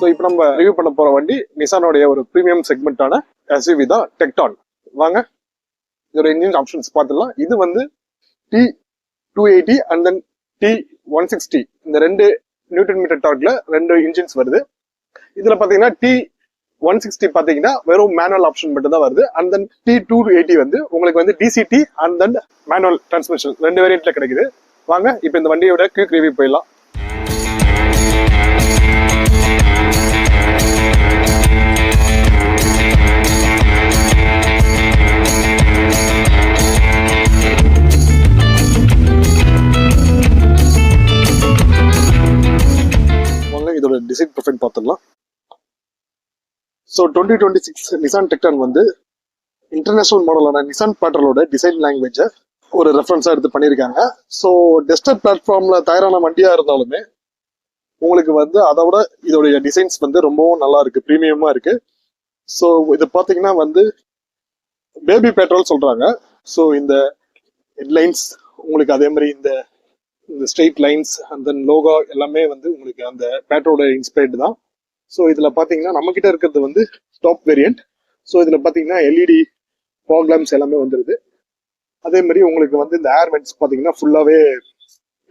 So இப்போ நம்ம review பண்ண போற வண்டி நிசானோடைய ஒரு ப்ரீமியம் செக்மெண்டான எஸ்யூவி தான் டெக்டான். வாங்க இதோட இன்ஜின் ஆப்ஷன்ஸ் பார்த்துடலாம். இது வந்து T280 அண்ட் தென் T160 இந்த ரெண்டு நியூட்டன் மீட்டர் டார்க்ல ரெண்டு இன்ஜின்ஸ் வருது. இதுல பாத்தீங்கன்னா T160 பாத்தீங்கன்னா வெறும் மேனுவல் ஆப்ஷன் மட்டும் தான் வருது. அண்ட் தென் T280 வந்து உங்களுக்கு வந்து DCT and then manual transmission ரெண்டு வேரியன்ட்ல கிடைக்குது. வாங்க இப்போ இந்த வண்டியோட குயிக் ரிவ்யூ போயிடலாம். இதோட டிசைன் ப்ரொஃபைல் பார்த்துடலாம். ஸோ 2026 நிசான் டெக்டான் வந்து இன்டர்நேஷனல் மாடலான நிசான் பேட்ரோலோட டிசைன் லாங்குவேஜை ஒரு ரெஃபரன்ஸாக எடுத்து பண்ணியிருக்காங்க. ஸோ டெஸ்க்டாப் பிளாட்ஃபார்ம்ல தயாரான வண்டியா இருந்தாலுமே உங்களுக்கு வந்து அதை விட இதோடைய டிசைன்ஸ் வந்து ரொம்பவும் நல்லா இருக்கு, ப்ரீமியமா இருக்கு. ஸோ இது பார்த்தீங்கன்னா வந்து பேபி பெட்ரோல் சொல்றாங்க. ஸோ இந்த ஹெட்லைன்ஸ் உங்களுக்கு அதே மாதிரி இந்த straight lines and then logo எல்லாமே வந்து உங்களுக்கு அந்த பேட்ரோட இன்ஸ்பைர்டு தான். ஸோ இதுல பாத்தீங்கன்னா நம்ம கிட்ட இருக்கிறது வந்து டாப் வேரியன்ட். ஸோ இதுல பாத்தீங்கன்னா எல்இடி ஃபாக் லேம்ப்ஸ் எல்லாமே வந்துருது. அதே மாதிரி உங்களுக்கு வந்து இந்த ஏர் வென்ட்ஸ் பாத்தீங்கன்னா ஃபுல்லாவே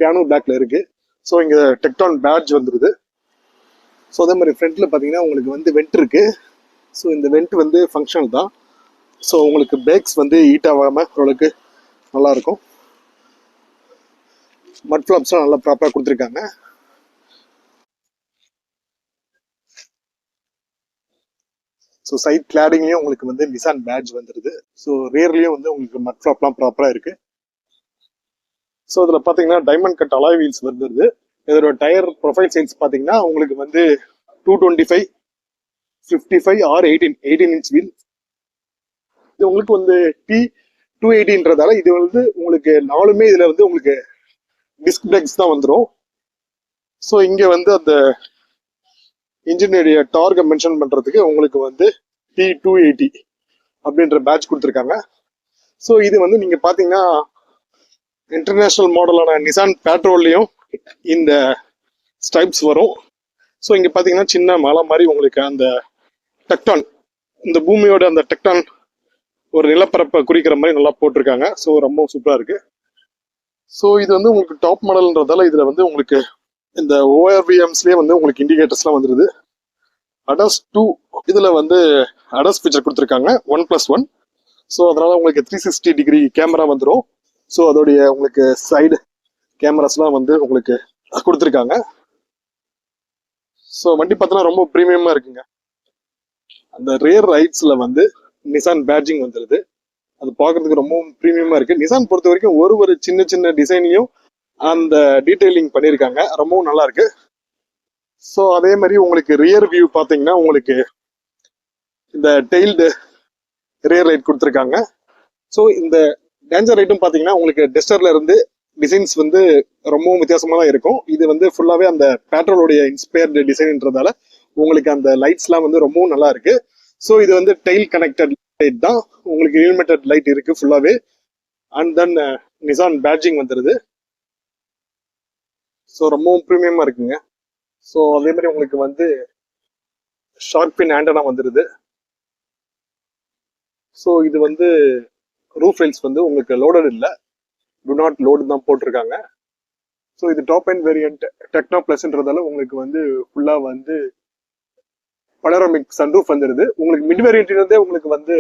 பியானோ பிளாக்ல இருக்கு. ஸோ இங்க டெக்டான் பேட்ஜ் வந்துருது. ஸோ அதே மாதிரி ஃப்ரண்ட்ல பாத்தீங்கன்னா உங்களுக்கு வந்து வெண்ட் இருக்கு. ஸோ இந்த வெண்ட் வந்து ஃபங்க்ஷனல் தான். ஸோ உங்களுக்கு பிரேக்ஸ் வந்து ஹீட் ஆகாம ஓரளவுக்கு நல்லா இருக்கும். மட் ஃபிளாப்ஸும் நல்லா ப்ராப்பரா கொடுத்துருக்காங்க. ஸோ சைட் கிளாடிங்லயும் உங்களுக்கு வந்து நிசான் பேட்ஜ் வந்துருது. ஸோ ரியர்லயும் வந்து உங்களுக்கு மட் ஃபிளாப்லாம் ப்ராப்பரா இருக்கு. ஸோ இதுல பாத்தீங்கன்னா டைமண்ட் கட் அலாய் வீல்ஸ் வந்துருது. இதோட டயர் ப்ரொஃபைல் சைஸ் பாத்தீங்கன்னா உங்களுக்கு வந்து 225, 55 ஆர் 18 இன்ச் வீல். இது உங்களுக்கு வந்து T280ன்றதால இது வந்து உங்களுக்கு நாலுமே இதுல வந்து உங்களுக்கு டிஸ்க் பிரேக்ஸ் தான் வந்துடும். ஸோ இங்க வந்து அந்த இன்ஜினுடைய டார்கை மென்ஷன் பண்றதுக்கு உங்களுக்கு வந்து T280 அப்படின்ற பேட்ச் கொடுத்துருக்காங்க. ஸோ இது வந்து நீங்க பாத்தீங்கன்னா இன்டர்நேஷனல் மாடலான நிசான் பேட்ரோல்லையும் இந்த ஸ்டைப்ஸ் வரும். ஸோ இங்க பாத்தீங்கன்னா சின்ன மலை மாதிரி உங்களுக்கு அந்த டெக்டான், இந்த பூமியோட அந்த டெக்டான் ஒரு நிலப்பரப்பை குறிக்கிற மாதிரி நல்லா போட்டிருக்காங்க. ஸோ ரொம்ப சூப்பரா இருக்கு. ஸோ இது வந்து உங்களுக்கு டாப் மாடல்ன்றதால இதுல வந்து உங்களுக்கு இந்த ORVMஸ்லயே வந்து உங்களுக்கு இண்டிகேட்டர்ஸ்லாம் வந்துருது. ADAS 2 இதுல வந்து ADAS ஃபீச்சர் கொடுத்துருக்காங்க 1+1. ஸோ அதனால உங்களுக்கு 360 டிகிரி கேமரா வந்துடும். ஸோ அதோடைய உங்களுக்கு சைடு கேமராஸ்லாம் வந்து உங்களுக்கு கொடுத்துருக்காங்க. ஸோ வண்டி பார்த்தோன்னா ரொம்ப ப்ரீமியமா இருக்குங்க. அந்த ரியர் ரைட்ஸ்ல வந்து நிசான் பேட்ஜிங் வந்துருது. அது பார்க்கறதுக்கு ரொம்ப ப்ரீமியமா இருக்கு. நிசான் பொறுத்த வரைக்கும் ஒரு சின்ன சின்ன டிசைன்லயும் அந்த டீடைலிங் பண்ணியிருக்காங்க, ரொம்பவும் நல்லா இருக்கு. ஸோ அதே மாதிரி உங்களுக்கு ரியர் வியூ பார்த்தீங்கன்னா உங்களுக்கு இந்த டெய்ல்டு ரியர் லைட் கொடுத்துருக்காங்க. ஸோ இந்த டேஞ்சர் லைட்டும் பார்த்தீங்கன்னா உங்களுக்கு டெஸ்டர்ல இருந்து டிசைன்ஸ் வந்து ரொம்பவும் வித்தியாசமா தான் இருக்கும். இது வந்து ஃபுல்லாவே அந்த பேட்ரோலுடைய இன்ஸ்பயர்டு டிசைன்ன்றதால உங்களுக்கு அந்த லைட்ஸ்லாம் வந்து ரொம்பவும் நல்லா இருக்கு. ஸோ இது வந்து டெய்ல் கனெக்டட் லைட் தான், உங்களுக்கு இலுமினேட்டட் லைட் இருக்கு ஃபுல்லாவே. அண்ட் தென் நிசான் பேட்ஜிங் வந்துருது. ஸோ ரொம்பவும் ப்ரீமியமா இருக்குங்க. ஸோ அதே மாதிரி உங்களுக்கு வந்து ஷார்க் பின் ஆண்டனா வந்துருது. ஸோ இது வந்து ரூஃப் ரைல்ஸ் வந்து உங்களுக்கு லோடட் இல்லை, டு நாட் லோடு தான் போட்டிருக்காங்க. ஸோ இது டாப் அண்ட் வேரியன்ட் டெக்னோ பிளஸ்ன்றதால உங்களுக்கு வந்து ஃபுல்லா வந்து பனோராமிக் சன்ரூஃப் வந்துருது. உங்களுக்கு மிட் வேரியன்ட்லேருந்தே உங்களுக்கு வந்து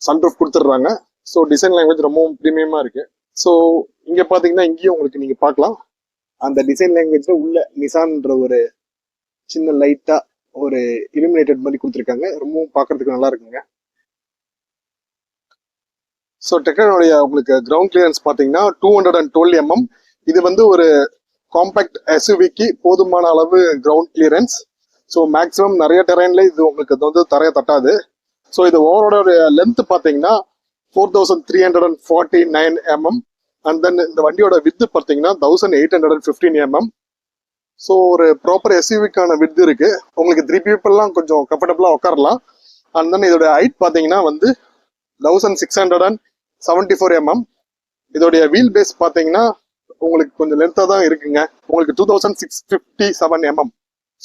சன்ரூஃப் கொடுத்துட்றாங்க. ஸோ டிசைன் லாங்குவேஜ் ரொம்பவும் ப்ரீமியமா இருக்கு. ஸோ இங்க பாத்தீங்கன்னா இங்கேயும் உங்களுக்கு நீங்க பார்க்கலாம் அந்த டிசைன் லாங்குவேஜ்ல உள்ள நிசான்ன்ற ஒரு சின்ன லைட்டா ஒரு இலுமினேட்டட் மாதிரி கொடுத்துருக்காங்க. ரொம்பவும் பார்க்கறதுக்கு நல்லா இருக்குங்க. ஸோ டெக்டானுடைய உங்களுக்கு கிரவுண்ட் கிளியரன்ஸ் பார்த்தீங்கன்னா 212 mm. இது வந்து ஒரு காம்பேக்ட் எஸ்யூவிக்கு போதுமான அளவு கிரவுண்ட் கிளியரன்ஸ். ஸோ மேக்ஸிமம் நிறைய டெரைன்ல இது உங்களுக்கு வந்து தரைய தட்டாது. ஸோ இது ஓவரோட லென்த் பார்த்தீங்கன்னா 4349 mm. அண்ட் தென் இந்த வண்டியோட வித்து பார்த்தீங்கன்னா 1815 mm. ஸோ ஒரு ப்ராப்பர் எஸ்யூவிக்கான வித்து இருக்கு. உங்களுக்கு 3 பீப்புள்லாம் கொஞ்சம் கம்ஃபர்டபுளா உட்காரலாம். அண்ட் தென் இதோட ஹைட் பார்த்தீங்கன்னா வந்து 1674 mm. இதோடைய வீல் பேஸ் பார்த்தீங்கன்னா உங்களுக்கு கொஞ்சம் லென்த்தா தான் இருக்குங்க. உங்களுக்கு 2657 mm.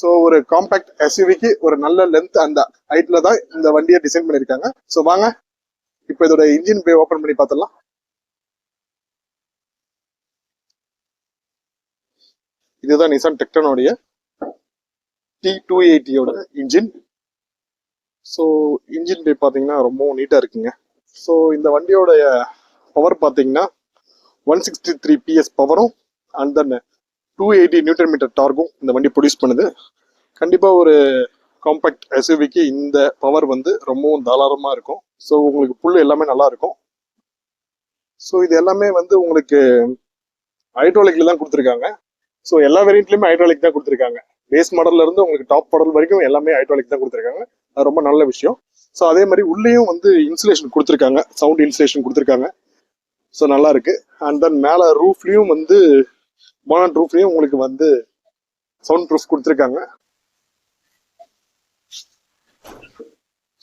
ஸோ ஒரு காம்பாக்ட் எஸ்யூவிக்கு ஒரு நல்ல லென்த் அந்த ஹைட்ல தான் இந்த வண்டியை டிசைன் பண்ணியிருக்காங்க. ஸோ வாங்க இப்போ இதோட இன்ஜின் பே ஓப்பன் பண்ணி பார்த்துடலாம். இதுதான் நிசான் டெக்டனோடைய T280 engine. So engine bay பார்த்தீங்கன்னா ரொம்பவும் நீட்டாக இருக்குங்க. ஸோ இந்த வண்டியோட பவர் பார்த்தீங்கன்னா 163 PS பவரும் அண்ட் தென் 280 நியூட்டன் மீட்டர் டார்க்கும் இந்த வண்டி ப்ரொடியூஸ் பண்ணுது. கண்டிப்பாக ஒரு காம்பாக்ட் எஸ்யூவிக்கு இந்த பவர் வந்து ரொம்பவும் தாராளமாக இருக்கும். ஸோ உங்களுக்கு புல் எல்லாமே நல்லா இருக்கும். ஸோ இது எல்லாமே வந்து உங்களுக்கு ஹைட்ராலிக்ல தான் கொடுத்துருக்காங்க. ஸோ எல்லா வேரியண்ட்லையுமே ஹைட்ராலிக் தான் கொடுத்துருக்காங்க. பேஸ் மாடல்ல இருந்து உங்களுக்கு டாப் மாடல் வரைக்கும் எல்லாமே ஹைட்ராலிக் தான் கொடுத்துருக்காங்க. அது ரொம்ப நல்ல விஷயம். ஸோ அதே மாதிரி உள்ளேயும் வந்து இன்சுலேஷன் கொடுத்துருக்காங்க, சவுண்ட் இன்சுலேஷன் கொடுத்துருக்காங்க. ஸோ நல்லா இருக்கு. அண்ட் தென் மேலே ரூஃப்லையும் வந்து போனட் ரூஃப்லையும் உங்களுக்கு வந்து சவுண்ட் ப்ரூஃப் கொடுத்துருக்காங்க.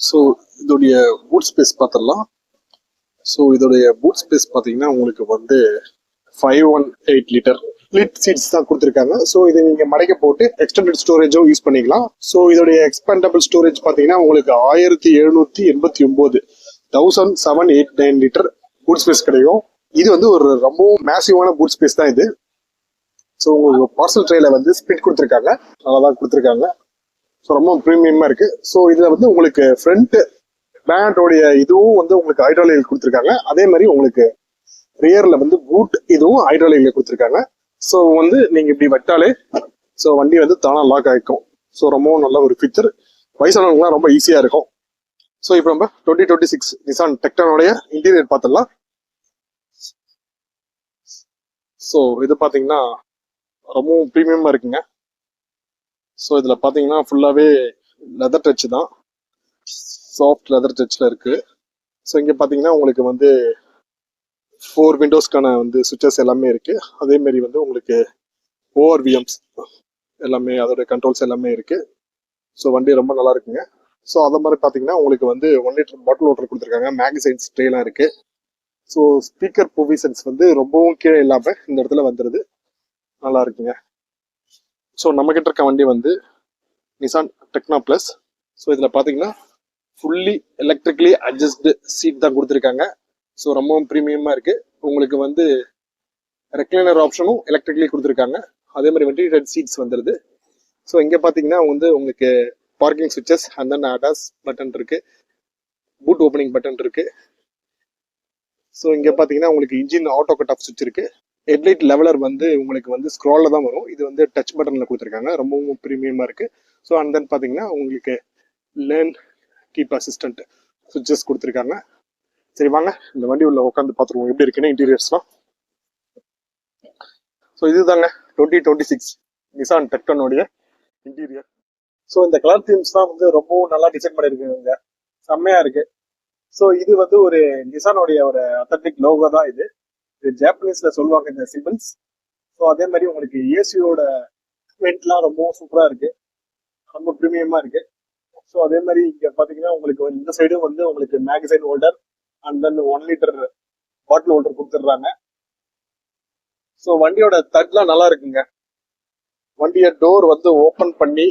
ஸோ இதோடைய பூட் ஸ்பேஸ் பார்த்துடலாம். ஸோ இதோடைய பூட் ஸ்பேஸ் பார்த்தீங்கன்னா உங்களுக்கு வந்து 518 லிட்டர் ஸ்பிளிட் சீட்ஸ் தான் கொடுத்துருக்காங்க. ஸோ இதை நீங்க மடக்க போட்டு எக்ஸ்டெண்டட் ஸ்டோரேஜும் யூஸ் பண்ணிக்கலாம். ஸோ இதோடைய எக்ஸ்பேண்டபிள் ஸ்டோரேஜ் பார்த்தீங்கன்னா உங்களுக்கு 1789 1789 லிட்டர் பூட் ஸ்பேஸ் கிடைக்கும். இது வந்து ஒரு ரொம்பவும் மேசிவான பூட் ஸ்பேஸ் தான் இது. ஸோ உங்களுக்கு பார்சல் ட்ரேல வந்து ஸ்பிளிட் கொடுத்துருக்காங்க, நல்லா தான் கொடுத்துருக்காங்க. ஸோ ரொம்ப ப்ரீமியமா இருக்கு. ஸோ இதுல வந்து உங்களுக்கு ஃப்ரண்ட் பேனட்டோடைய இதுவும் வந்து உங்களுக்கு ஹைட்ராலிக் கொடுத்துருக்காங்க. அதே மாதிரி உங்களுக்கு ரியர்ல வந்து பூட் இதுவும் ஹைட்ராலிக்ல கொடுத்துருக்காங்க. ஸோ வந்து நீங்க இப்படி வட்டாலே ஸோ வண்டி வந்து தானா லாக் ஆகிக்கும். ஸோ ரொம்பவும் நல்ல ஒரு ஃபீச்சர், வயசானவங்களாம் ரொம்ப ஈஸியா இருக்கும். ஸோ இப்போ நம்ம 2026 நிசான் டெக்டனோடைய இன்டீரியர் பார்த்துடலாம். ஸோ இது பார்த்தீங்கன்னா ரொம்பவும் ப்ரீமியமா இருக்குங்க. ஸோ இதுல பார்த்தீங்கன்னா ஃபுல்லாவே லெதர் டச் தான், சாஃப்ட் லெதர் டச்ல இருக்கு. ஸோ இங்க பார்த்தீங்கன்னா உங்களுக்கு வந்து 4 விண்டோஸ்க்கான வந்து சுவிச்சஸ் எல்லாமே இருக்கு. அதே மாதிரி வந்து உங்களுக்கு ORVMs எல்லாமே அதோட கண்ட்ரோல்ஸ் எல்லாமே இருக்கு. ஸோ வண்டி ரொம்ப நல்லா இருக்குங்க. ஸோ அதை மாதிரி பார்த்தீங்கன்னா உங்களுக்கு வந்து 1 லிட்டர் பாட்டில் வாட்டர் கொடுத்துருக்காங்க, மேகசைன்ஸ் ட்ரேலாம் இருக்கு. ஸோ ஸ்பீக்கர் ப்ரொவிஷன்ஸ் வந்து ரொம்பவும் கீழே இல்லாம இந்த இடத்துல வந்துடுது, நல்லா இருக்குங்க. ஸோ நம்ம கிட்ட இருக்க வண்டி வந்து நிசான் டெக்னா பிளஸ். ஸோ இதுல பாத்தீங்கன்னா ஃபுல்லி எலக்ட்ரிக்கலி அட்ஜஸ்டு சீட் தான் கொடுத்துருக்காங்க. ஸோ ரொம்பவும் ப்ரீமியமா இருக்கு. உங்களுக்கு வந்து ரெக்லைனர் ஆப்ஷனும் எலக்ட்ரிக்கலி கொடுத்துருக்காங்க. அதே மாதிரி வென்டிலேட்டட் சீட்ஸ் வந்துருது. ஸோ இங்க பாத்தீங்கன்னா வந்து உங்களுக்கு parking switches and then ADAS button இருக்கு, பூட் ஓப்பனிங் பட்டன் இருக்கு. ஸோ இங்க பாத்தீங்கன்னா உங்களுக்கு இன்ஜின் ஆட்டோ கட் ஆஃப் சுவிட்ச் இருக்கு. ஹெட்லைட் லெவலர் வந்து உங்களுக்கு வந்து ஸ்க்ரால்ல தான் வரும். இது வந்து டச் பட்டன்ல கொடுத்துருக்காங்க, ரொம்பவும் ப்ரீமியமா இருக்கு. ஸோ அண்ட் தென் பாத்தீங்கன்னா உங்களுக்கு லேர்ன் கீப் அசிஸ்டன்ட் சுவிச்சஸ் கொடுத்துருக்காங்க. சரி வாங்க இந்த வண்டி உள்ள உட்காந்து பார்த்துருவோம் எப்படி இருக்குன்னு இன்டீரியர்ஸ்லாம். ஸோ இதுதாங்க 2026 நிசான் டெக்டனோடைய இன்டீரியர். ஸோ இந்த கலர் தீம்ஸ் தான் வந்து ரொம்பவும் நல்லா டிசைன் பண்ணியிருக்குங்க, செம்மையா இருக்கு. ஸோ இது வந்து ஒரு நிசானோடைய ஒரு அத்தன்டிக் லோகோ தான் இது. இது ஜாப்பனீஸ்ல சொல்லுவாங்க இந்த சிம்பிள்ஸ். ஸோ அதே மாதிரி உங்களுக்கு ஏசியோட வெண்ட்லாம் ரொம்பவும் சூப்பரா இருக்கு, ரொம்ப ப்ரீமியமா இருக்கு. ஸோ அதே மாதிரி இங்க பாத்தீங்கன்னா உங்களுக்கு இந்த சைடும் வந்து உங்களுக்கு magazine holder and then 1 litre bottle holder கொடுத்துடுறாங்க. ஸோ வண்டியோட தட்லாம் நல்லா இருக்குங்க. வண்டிய டோர் வந்து ஓபன் பண்ணி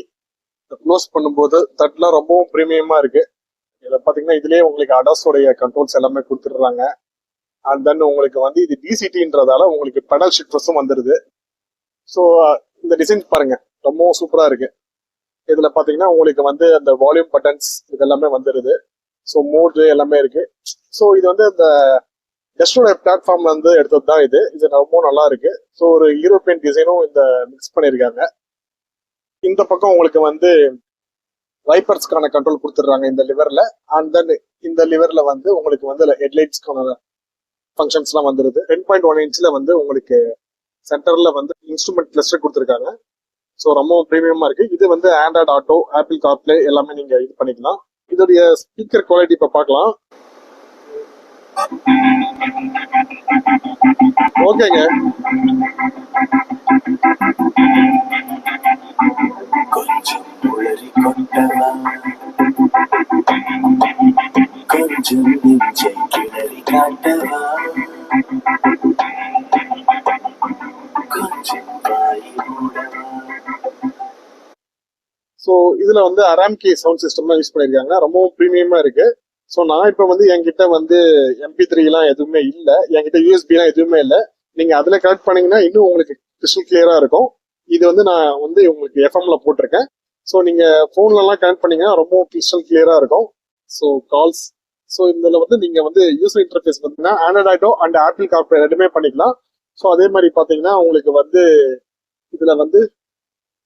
க்ளோஸ் பண்ணும்போது தட்லாம் ரொம்பவும் ப்ரீமியமா இருக்கு. இதை பாத்தீங்கன்னா இதுலயே உங்களுக்கு அடாஸோடைய கண்ட்ரோல்ஸ் எல்லாமே கொடுத்துடுறாங்க. அண்ட் தென் உங்களுக்கு வந்து இது டிசிடின்றதால உங்களுக்கு பெடல் ஷிஃப்டர்ஸும் வந்துருது. ஸோ இந்த டிசைன் பாருங்க ரொம்பவும் சூப்பரா இருக்கு. இதுல பாத்தீங்கன்னா உங்களுக்கு வந்து அந்த வால்யூம் பட்டன்ஸ் இதெல்லாமே வந்துருது. ஸோ மோடு எல்லாமே இருக்கு. ஸோ இது வந்து இந்த ஜஸ்டோட பிளாட்ஃபார்ம்ல இருந்து எடுத்தது தான் இது. இது ரொம்ப நல்லா இருக்கு. ஸோ ஒரு யூரோப்பியன் டிசைனும் இந்த மிக்ஸ் பண்ணியிருக்காங்க. இந்த பக்கம் உங்களுக்கு வந்து வைப்பர்ஸ்க்கான கண்ட்ரோல் கொடுத்துடுறாங்க இந்த லிவர்ல. அண்ட் தென் இந்த லிவர்ல வந்து உங்களுக்கு வந்து ஹெட்லைட்ஸ்க்கான ஃபங்க்ஷன்ஸ்லாம் வந்துருது. 10.1 இன்ச்ல வந்து உங்களுக்கு சென்டர்ல வந்து இன்ஸ்ட்ருமெண்ட் கிளஸ்டர் கொடுத்துருக்காங்க. ஸோ ரொம்ப ப்ரீமியமா இருக்கு. இது வந்து ஆண்ட்ராய்டு ஆட்டோ, ஆப்பிள் கார்ப்ளே எல்லாமே நீங்க இது பண்ணிக்கலாம். இதோடைய ஸ்பீக்கர் குவாலிட்டி இப்ப பார்க்கலாம். ஓகேங்க. கொஞ்சம் உளறி கொண்டவா, கொஞ்சம் நெஞ்சை கிளறி காட்டவா, கொஞ்சம் வாய் மூடவா. ஸோ இதுல வந்து அராம்கே சவுண்ட் சிஸ்டம் தான் யூஸ் பண்ணியிருக்காங்க, ரொம்பவும் ப்ரீமியமா இருக்கு. ஸோ நான் இப்போ வந்து என்கிட்ட வந்து MP3 எல்லாம் எதுவுமே இல்லை, என்கிட்ட USB எல்லாம் எதுவுமே இல்லை. நீங்க அதுல கனெக்ட் பண்ணீங்கன்னா இன்னும் உங்களுக்கு கிறிஸ்டல் கிளியரா இருக்கும். இது வந்து நான் வந்து உங்களுக்கு எஃப்எம்ல போட்டிருக்கேன். ஸோ நீங்க போன்ல எல்லாம் கனெக்ட் பண்ணீங்கன்னா ரொம்ப கிறிஸ்டல் கிளியரா இருக்கும். ஸோ கால்ஸ், ஸோ இதுல வந்து நீங்க வந்து யூசர் இன்டர்ஃபேஸ் பார்த்தீங்கன்னா ஆண்ட்ராய்டோ அண்ட் ஆப்பிள் கார்ப்ளே ரெண்டுமே பண்ணிக்கலாம். ஸோ அதே மாதிரி பாத்தீங்கன்னா உங்களுக்கு வந்து இதுல வந்து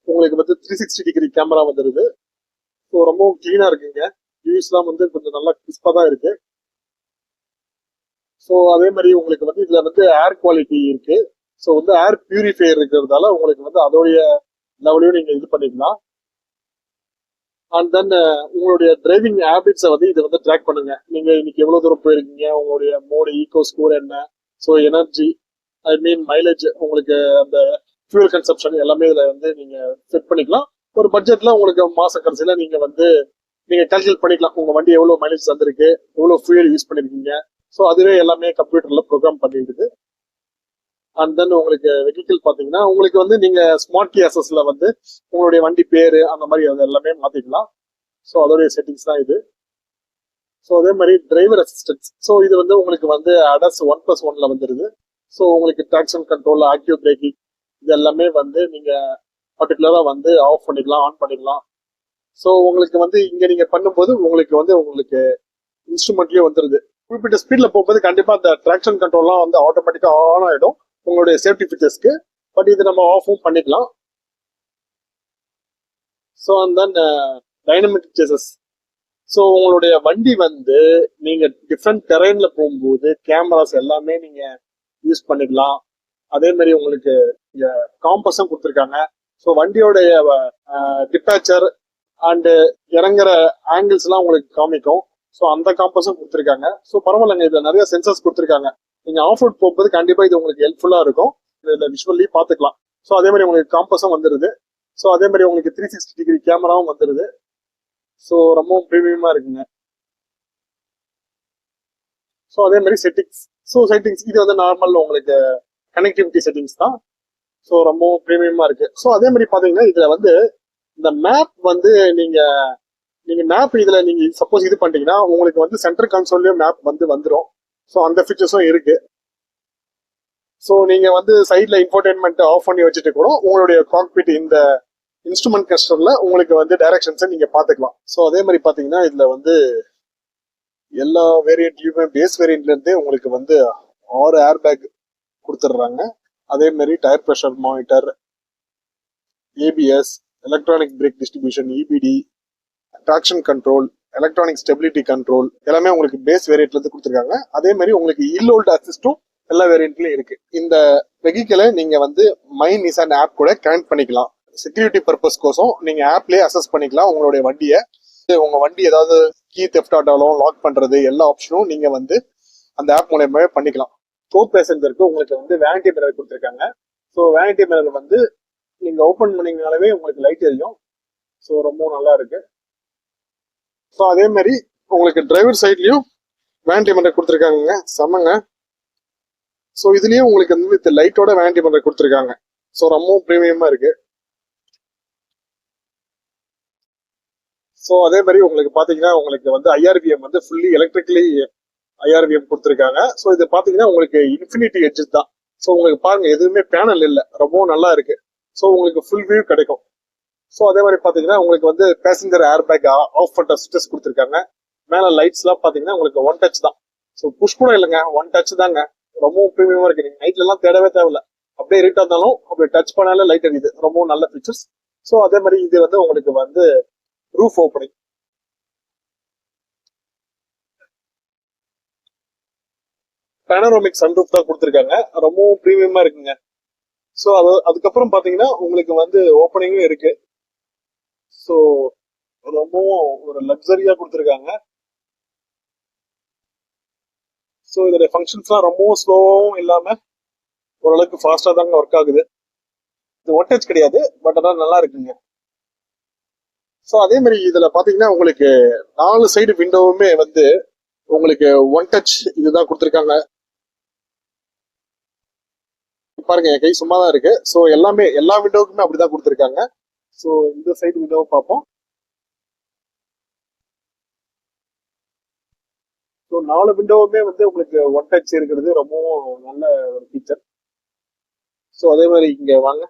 உங்களுக்கு வந்து 360 டிகிரி கேமரா வந்துருது. ஸோ ரொம்ப கிளீனா இருக்குங்க, வியூஸ்லாம் வந்து கொஞ்சம் நல்லா கிறிஸ்பா தான் இருக்கு. ஸோ அதே மாதிரி உங்களுக்கு வந்து இதுல வந்து ஏர் குவாலிட்டி இருக்கு. ஸோ வந்து ஏர் பியூரிஃபையர் இருக்கிறதால உங்களுக்கு வந்து அதோடைய லெவலையும் நீங்க இது பண்ணிக்கலாம். அண்ட் தென் உங்களுடைய டிரைவிங் ஹேபிட்ஸை வந்து இது வந்து ட்ராக் பண்ணுங்க. நீங்க இன்னைக்கு எவ்வளவு தூரம் போயிருக்கீங்க, உங்களுடைய மோடு ஈகோ ஸ்கோர் என்ன, ஸோ எனர்ஜி, ஐ மீன் மைலேஜ், உங்களுக்கு அந்த ஃபியூல் கன்சப்ஷன் எல்லாமே இதுல வந்து நீங்க செட் பண்ணிக்கலாம். ஒரு பட்ஜெட்ல உங்களுக்கு மாச கடைசியில நீங்க வந்து நீங்க கால்குலேட் பண்ணிக்கலாம் உங்க வண்டி எவ்வளவு மைலேஜ் தந்திருக்கு, எவ்வளவு ஃபியூல் யூஸ் பண்ணிருக்கீங்க. ஸோ அதுவே எல்லாமே கம்ப்யூட்டர்ல ப்ரோக்ராம் பண்ணிடுது. அண்ட் தென் உங்களுக்கு வெஹிக்கிள் பாத்தீங்கன்னா உங்களுக்கு வந்து நீங்க ஸ்மார்ட் கீ அசஸ்ல வந்து உங்களுடைய வண்டி பேரு அந்த மாதிரி அது எல்லாமே மாத்திக்கலாம். ஸோ அதோடைய செட்டிங்ஸ் தான் இது. ஸோ அதே மாதிரி டிரைவர் அசிஸ்டன்ஸ், ஸோ இது வந்து உங்களுக்கு வந்து ADAS 1+1 வந்துருது. ஸோ உங்களுக்கு ட்ராக்ஷன் கண்ட்ரோல், ஆக்டிவ் பிரேக்கிங் இது எல்லாமே வந்து நீங்க பர்டிகுலரா வந்து ஆஃப் பண்ணிக்கலாம், ஆன் பண்ணிக்கலாம். ஸோ உங்களுக்கு வந்து இங்க நீங்க பண்ணும்போது உங்களுக்கு இன்ஸ்ட்ருமெண்ட்லயே வந்துருது. குறிப்பிட்ட ஸ்பீட்ல போகும்போது கண்டிப்பா அந்த ட்ராக்ஷன் கண்ட்ரோல்லாம் வந்து ஆட்டோமேட்டிக்கா ஆன் ஆயிடும் உங்களுடைய சேஃப்டி ஃபீச்சர்ஸ்க்கு. பட் இது நம்ம ஆஃபும் பண்ணிக்கலாம். So and then dynamic chases, so உங்களுடைய வண்டி வந்து நீங்க டிஃப்ரெண்ட் டெரைன்ல போகும்போது கேமராஸ் எல்லாமே நீங்க யூஸ் பண்ணிக்கலாம். அதே மாதிரி உங்களுக்கு காம்பஸும் கொடுத்துருக்காங்க. ஸோ வண்டியோடைய டிபாச்சர் அண்ட் இறங்குற ஆங்கிள்ஸ் எல்லாம் உங்களுக்கு காமிக்கும். ஸோ அந்த காம்பஸும் கொடுத்துருக்காங்க. ஸோ பரவாயில்லைங்க, இதுல நிறைய சென்சர்ஸ் கொடுத்துருக்காங்க. நீங்க ஆஃப் ரோட் போகும்போது கண்டிப்பா இது உங்களுக்கு ஹெல்ப்ஃபுல்லா இருக்கும். இதுல விஷுவலி பாத்துக்கலாம். ஸோ அதே மாதிரி உங்களுக்கு காம்பஸும் வந்துருது. ஸோ அதே மாதிரி உங்களுக்கு 360 டிகிரி கேமராவும் வந்துருது. ஸோ ரொம்பவும் ப்ரீமியமா இருக்குங்க. ஸோ அதே மாதிரி செட்டிங்ஸ், இது வந்து நார்மல் உங்களுக்கு கனெக்டிவிட்டி செட்டிங்ஸ் தான். ஸோ ரொம்பவும் ப்ரீமியமா இருக்கு. ஸோ அதே மாதிரி பாத்தீங்கன்னா இதுல வந்து இந்த மேப் வந்து நீங்க மேப் இதுல நீங்க சப்போஸ் இது பண்ணிட்டீங்கன்னா உங்களுக்கு வந்து சென்டர் கன்சோல்லயும் மேப் வந்து வந்துடும். ஸோ அந்த ஃபீச்சர்ஸும் இருக்கு. ஸோ நீங்க வந்து சைட்ல இன்ஃபோர்டைன்மெண்ட் ஆஃப் பண்ணி வச்சுட்டு கூட உங்களுடைய காக்பிட் இந்த இன்ஸ்ட்ருமெண்ட் கிளஸ்டர்ல உங்களுக்கு வந்து டைரக்ஷன்ஸை நீங்க பாத்துக்கலாம். ஸோ அதே மாதிரி பாத்தீங்கன்னா இதுல வந்து எல்லா வேரியன்ட்லயுமே பேஸ் வேரியன்ட்ல இருந்தே உங்களுக்கு வந்து 6 ஏர் பேக் கொடுத்துட்றாங்க. அதே மாதிரி tyre pressure monitor, ABS, electronic brake distribution, EBD, traction control, electronic stability control எல்லாமே உங்களுக்கு பேஸ் வேரியன்ட்ல இருந்து கொடுத்துருக்காங்க. அதே மாதிரி உங்களுக்கு இல்லோல்ட் அசிஸ்டும் எல்லா வேரியன்ட்லயும் இருக்கு. இந்த வெஹிக்கிளை நீங்க வந்து மை நிசான் ஆப் கூட கனெக்ட் பண்ணிக்கலாம். செக்யூரிட்டி பர்பஸ் கோசம் நீங்க ஆப்லயே அசஸ் பண்ணிக்கலாம் உங்களுடைய வண்டியை. உங்க வண்டி ஏதாவது கீ தெஃப்ட் ஆட்டாலும் லாக் பண்றது எல்லா ஆப்ஷனும் நீங்க வந்து அந்த ஆப் மூலயமாவே பண்ணிக்கலாம். கோ பேசஞ்சருக்கு உங்களுக்கு வந்து வேனிட்டி மிரர் கொடுத்துருக்காங்க. ஸோ வேனிட்டி மிரர் வந்து நீங்க ஓப்பன் பண்ணீங்கனாலே உங்களுக்கு லைட் எரியும். ஸோ ரொம்ப நல்லா இருக்கு. ஸோ அதே மாதிரி உங்களுக்கு டிரைவர் சைட்லயும் வேனிட்டி மிரர் கொடுத்துருக்காங்க, செம்மங்க. ஸோ இதுலயும் உங்களுக்கு வந்து வித் லைட்டோட வேனிட்டி மிரர் கொடுத்துருக்காங்க. ஸோ ரொம்ப ப்ரீமியமா இருக்கு. ஸோ அதே மாதிரி உங்களுக்கு பாத்தீங்கன்னா உங்களுக்கு வந்து IRVM வந்து ஃபுல்லி எலக்ட்ரிக்கலி IRVM கொடுத்துருக்காங்க. ஸோ இது பாத்தீங்கன்னா உங்களுக்கு இன்ஃபினிட்டி எட்ஜஸ் தான். ஸோ உங்களுக்கு பாருங்க எதுவுமே பேனல் இல்லை, ரொம்பவும் நல்லா இருக்கு. ஸோ உங்களுக்கு ஃபுல் வியூ கிடைக்கும். ஸோ அதே மாதிரி பாத்தீங்கன்னா உங்களுக்கு வந்து பேசஞ்சர் ஏர் பேக் ஆஃப் பண்ற ஸ்விட்சஸ் கொடுத்துருக்காங்க. மேல லைட்ஸ் எல்லாம் பாத்தீங்கன்னா உங்களுக்கு ஒன் டச் தான். ஸோ புஷ் கூட இல்லைங்க, ஒன் டச் தாங்க. ரொம்பவும் ப்ரீமியமா இருக்கு. நீங்க நைட்ல எல்லாம் தேடவே தேவையில்ல, அப்படியே இருட்டா இருந்தாலும் அப்படி டச் பண்ணாலே லைட் எரியுது. ரொம்பவும் நல்ல ஃபீச்சர்ஸ். ஸோ அதே மாதிரி இது வந்து உங்களுக்கு வந்து ரூஃப் ஓப்பனிங், பேனரோமிக் சன்ரூஃப் தான் கொடுத்துருக்காங்க. ரொம்பவும் ப்ரீமியமா இருக்குங்க. ஸோ அதுக்கப்புறம் பாத்தீங்கன்னா உங்களுக்கு வந்து ஓப்பனிங்கும் இருக்கு. ஸோ ரொம்பவும் ஒரு லக்ஸரியா கொடுத்துருக்காங்க. ஸோ இதோட ஃபங்க்ஷன்ஸ்லாம் ரொம்பவும் ஸ்லோவும் இல்லாம ஓரளவுக்கு ஃபாஸ்டா தாங்க ஒர்க் ஆகுது. இது ஒன் டச் கிடையாது, பட் அதான் நல்லா இருக்குங்க. ஸோ அதே மாதிரி இதுல பாத்தீங்கன்னா உங்களுக்கு 4 சைடு விண்டோவுமே வந்து உங்களுக்கு ஒன் டச் இதுதான் கொடுத்துருக்காங்க. பாருங்க என் கை சும்மா தான் இருக்கு. ஸோ எல்லாமே எல்லா விண்டோவுக்குமே அப்படிதான் கொடுத்துருக்காங்க. ஸோ இந்த சைடு விண்டோவை பார்ப்போம். 4 விண்டோவுமே வந்து உங்களுக்கு ஒன் டச் இருக்கிறது ரொம்பவும் நல்ல ஒரு ஃபீச்சர். ஸோ அதே மாதிரி இங்க வாங்க,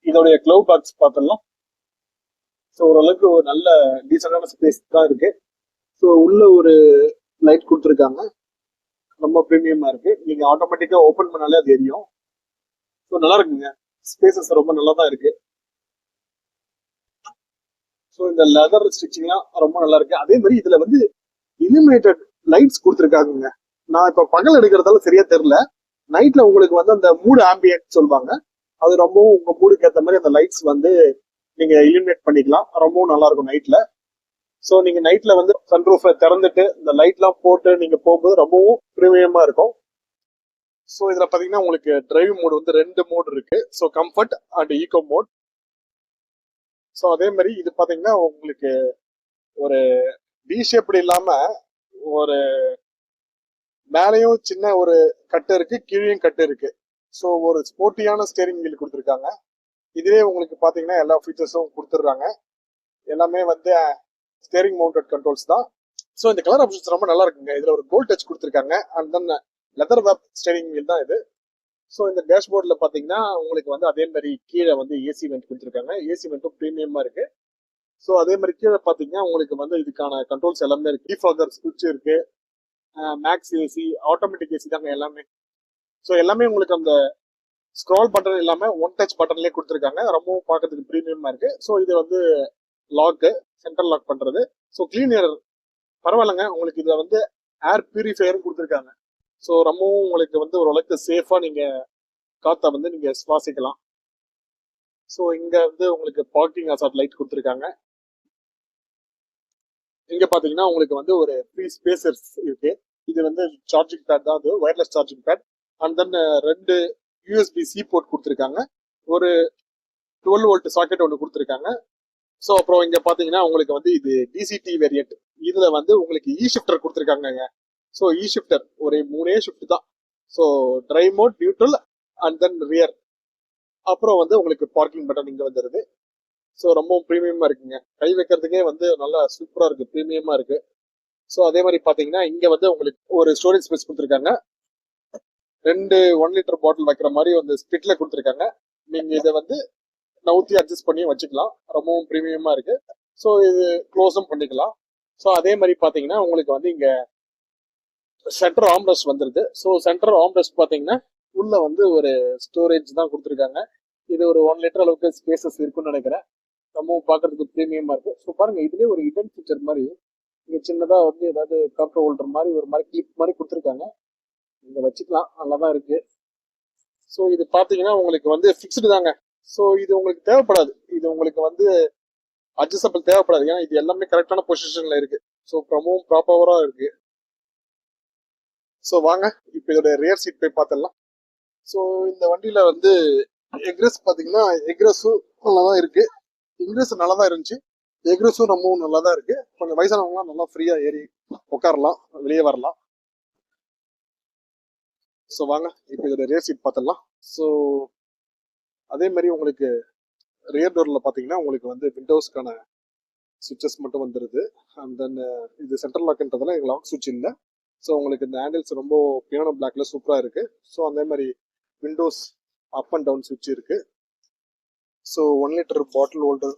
இதோடைய க்ளவ் பாக்ஸ் பார்த்துடலாம். ஸோ ஓரளவுக்கு ஒரு நல்ல டீசெண்டான ஸ்பேஸ் தான் இருக்கு. ஸோ உள்ள ஒரு லைட் கொடுத்துருக்காங்க, ரொம்ப ப்ரீமியமா இருக்கு. நீங்க ஆட்டோமேட்டிக்கா ஓபன் பண்ணாலே அது எரியும். ஸோ நல்லா இருக்குங்க, ஸ்பேசஸ் ரொம்ப நல்லா தான் இருக்கு. ஸோ இந்த லெதர் ஸ்டிச்சிங்லாம் ரொம்ப நல்லா இருக்கு. அதே மாதிரி இதுல வந்து illuminated லைட்ஸ் கொடுத்துருக்காங்க. நான் இப்ப பகல் எடுக்கிறதால சரியா தெரியல. நைட்ல உங்களுக்கு வந்து அந்த மூடு ஆம்பியன்ட் சொல்லுவாங்க, அது ரொம்பவும் உங்க மூடுக்கு ஏற்ற மாதிரி அந்த லைட்ஸ் வந்து நீங்க illuminate பண்ணிக்கலாம். ரொம்பவும் நல்லா இருக்கும் நைட்ல. ஸோ நீங்க நைட்ல வந்து சன்ரூஃபை திறந்துட்டு இந்த லைட்லாம் போட்டு நீங்க போகும்போது ரொம்பவும் ப்ரீமியமா இருக்கும். ஸோ இதுல பாத்தீங்கன்னா உங்களுக்கு டிரைவ் மோட் வந்து 2 மோட் இருக்கு. So comfort and eco mode. So அதே மாதிரி இது பாத்தீங்கன்னா உங்களுக்கு ஒரு டி ஷேப்டு இல்லாம ஒரு மேலேயும் சின்ன ஒரு கட்டு இருக்கு, கீழேயும் கட்டு இருக்கு. ஸோ ஒரு ஸ்போர்ட்டியான ஸ்டேரிங் வீல் கொடுத்துருக்காங்க. இதுவே உங்களுக்கு பாத்தீங்கன்னா எல்லா ஃபீச்சர்ஸும் கொடுத்துட்றாங்க. எல்லாமே வந்து ஸ்டேரிங் மவுண்டட் கண்ட்ரோல்ஸ் தான். ஸோ இந்த கலர் ஆப்ஷன்ஸ் ரொம்ப நல்லா இருக்குங்க. இதுல ஒரு கோல்ட் டச் கொடுத்துருக்காங்க. And then leather wrap steering wheel தான் இது. ஸோ இந்த டேஷ்போர்ட்ல பாத்தீங்கன்னா உங்களுக்கு வந்து அதே மாதிரி கீழே வந்து ஏசி வெண்ட் கொடுத்துருக்காங்க. ஏசி வெண்ட்டும் ப்ரீமியமா இருக்கு. ஸோ அதே மாதிரி கீழே பாத்தீங்கன்னா உங்களுக்கு வந்து இதுக்கான கண்ட்ரோல்ஸ் எல்லாமே இருக்கு. டிஃபாகர் ஸ்விட்ச் இருக்கு, மேக்ஸ் ஏசி, ஆட்டோமேட்டிக் ஏசி தாங்க எல்லாமே. ஸோ எல்லாமே உங்களுக்கு அந்த ஸ்க்ரால் பட்டன் இல்லாம ஒன் டச் பட்டன்லேயே கொடுத்துருக்காங்க. ரொம்பவும் பார்க்கறதுக்கு ப்ரீமியமா இருக்கு. ஸோ இது வந்து லாக்கு, சென்ட்ரல் லாக் பண்றது. ஸோ கிளீனர் பரவாயில்லைங்க. உங்களுக்கு இதுல வந்து ஏர் பியூரிஃபையரும் கொடுத்துருக்காங்க. ஸோ ரொம்பவும் உங்களுக்கு வந்து ஓரளவுக்கு சேஃபா நீங்க காத்தை வந்து நீங்க சுவாசிக்கலாம். ஸோ இங்க வந்து உங்களுக்கு பார்க்கிங் ஹசார்ட் லைட் கொடுத்துருக்காங்க. இங்க பாத்தீங்கன்னா உங்களுக்கு வந்து ஒரு ஃப்ரீ ஸ்பேசர்ஸ் இருக்கு. இது வந்து சார்ஜிங் பேட் தான், அது wireless charging pad. And then 2 USB C port கொடுத்துருக்காங்க. ஒரு 12 வோல்ட் சாக்கெட் ஒன்று கொடுத்துருக்காங்க. ஸோ அப்புறம் இங்க பாத்தீங்கன்னா உங்களுக்கு வந்து இது டிசிடி வேரியன்ட். இதுல வந்து உங்களுக்கு இ ஷிஃப்டர் கொடுத்துருக்காங்க. ஸோ இ ஷிஃப்டர் ஒரு 3 ஷிஃப்ட் தான். So drive mode, neutral and then rear. அப்புறம் வந்து உங்களுக்கு பார்க்கிங் பட்டன் இங்க வந்துருது. ஸோ ரொம்பவும் ப்ரீமியமா இருக்குங்க. கை வைக்கிறதுக்கே வந்து நல்லா சூப்பரா இருக்கு, ப்ரீமியமா இருக்கு. ஸோ அதே மாதிரி பாத்தீங்கன்னா இங்க வந்து உங்களுக்கு ஒரு ஸ்டோரேஜ் ஸ்பேஸ் கொடுத்துருக்காங்க. 2 1 லிட்டர் பாட்டில் வைக்கிற மாதிரி வந்து ஸ்பிட்ல கொடுத்துருக்காங்க. நீங்க இதை வந்து நவுத்தி அட்ஜஸ்ட் பண்ணி வச்சுக்கலாம். ரொம்பவும் ப்ரீமியமா இருக்கு. ஸோ இது க்ளோஸும் பண்ணிக்கலாம். ஸோ அதே மாதிரி பாத்தீங்கன்னா உங்களுக்கு வந்து இங்க சென்டர் ஆம்ரெஸ்ட் வந்துருது. ஸோ சென்டர் ஆம்ரெஸ்ட் பாத்தீங்கன்னா உள்ள வந்து ஒரு ஸ்டோரேஜ் தான் கொடுத்துருக்காங்க. இது ஒரு 1 லிட்டர் அளவுக்கு ஸ்பேசஸ் இருக்குன்னு நினைக்கிறேன். ரொம்பவும் பார்க்கறதுக்கு ப்ரீமியமா இருக்கு. ஸோ பாருங்க, இதுலேயே ஒரு ஹிடன் ஃபீச்சர் மாதிரி இங்க சின்னதா வந்து ஏதாவது பேப்பர் ஹோல்டர் மாதிரி ஒரு மாதிரி கிளிப் மாதிரி கொடுத்துருக்காங்க. இங்க வச்சுக்கலாம், நல்லாதான் இருக்கு. ஸோ இது பாத்தீங்கன்னா உங்களுக்கு வந்து ஃபிக்ஸ்டு தாங்க. ஸோ இது உங்களுக்கு தேவைப்படாது, இது உங்களுக்கு வந்து அட்ஜஸ்டபிள் தேவைப்படாது. ஏன்னா இது எல்லாமே கரெக்டான பொசிஷன்ல இருக்கு. ஸோ ரொம்பவும் ப்ராப்பரா இருக்கு. ஸோ வாங்க இப்போ இதோட ரியர் சீட் போய் பார்த்துடலாம். ஸோ இந்த வண்டியில வந்து எக்ரெஸ் பாத்தீங்கன்னா எக்ரெஸும் நல்லா தான் இருக்கு. இங்கிரஸ் நல்லா தான் இருந்துச்சு, எக்ரெஸும் ரொம்பவும் நல்லா தான் இருக்கு. கொஞ்சம் வயசானவங்களாம் நல்லா ஃப்ரீயா ஏறி உட்காரலாம், வெளியே வரலாம். ஸோ வாங்க இப்போ இதோட ரியர் சீட் பார்த்துடலாம். ஸோ அதே மாதிரி உங்களுக்கு ரியர் டோர்ல பாத்தீங்கன்னா உங்களுக்கு வந்து விண்டோஸ்க்கான சுவிட்சஸ் மட்டும் வந்துருது. அண்ட் தென் இது சென்ட்ரல் லாக்ன்றதுல லாக் சுவிட்ச் இல்லை. ஸோ உங்களுக்கு இந்த ஹேண்டில்ஸ் ரொம்ப பியானோ பிளாக்ல சூப்பரா இருக்கு. ஸோ அதே மாதிரி விண்டோஸ் அப் அண்ட் டவுன் சுவிட்ச் இருக்கு. ஸோ 1 லிட்டர் பாட்டில் ஹோல்டர்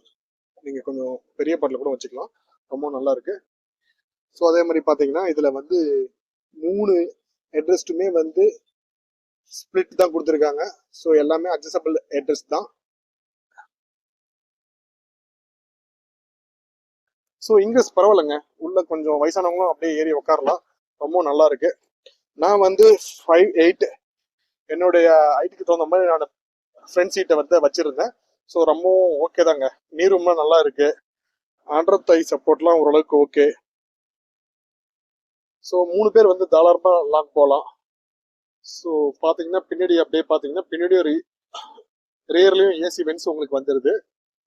நீங்க கொஞ்சம் பெரிய பாட்டில் கூட வச்சுக்கலாம், ரொம்ப நல்லா இருக்கு. ஸோ அதே மாதிரி பாத்தீங்கன்னா இதுல வந்து 3 ஹெட்ரெஸ்ட்டுமே வந்து ஸ்பிளிட் தான் கொடுத்துருக்காங்க. ஸோ எல்லாமே அட்ஜஸ்டபிள் ஹெட்ரெஸ்ட் தான். ஸோ இங்கிலீஷ் பரவாயில்லைங்க, உள்ள கொஞ்சம் வயசானவங்களும் அப்படியே ஏறி உட்காரலாம், ரொம்ப நல்லா இருக்கு. நான் வந்து 5'8", என்னுடைய ஹைட்டுக்கு தகுந்த மாதிரி நான் ஃப்ரண்ட் சீட்டை வந்து வச்சிருந்தேன். ஸோ ரொம்பவும் ஓகே தாங்க. நீ ரூம்லாம் நல்லா இருக்கு. அண்டர் தை சப்போர்ட்லாம் ஓரளவுக்கு ஓகே. ஸோ 3 பேர் வந்து தாராளமா லாக் போகலாம். ஸோ பாத்தீங்கன்னா பின்னாடி அப்படியே பாத்தீங்கன்னா பின்னாடி ரியர்லயும் ஏசி வென்ஸ் உங்களுக்கு வந்துருது.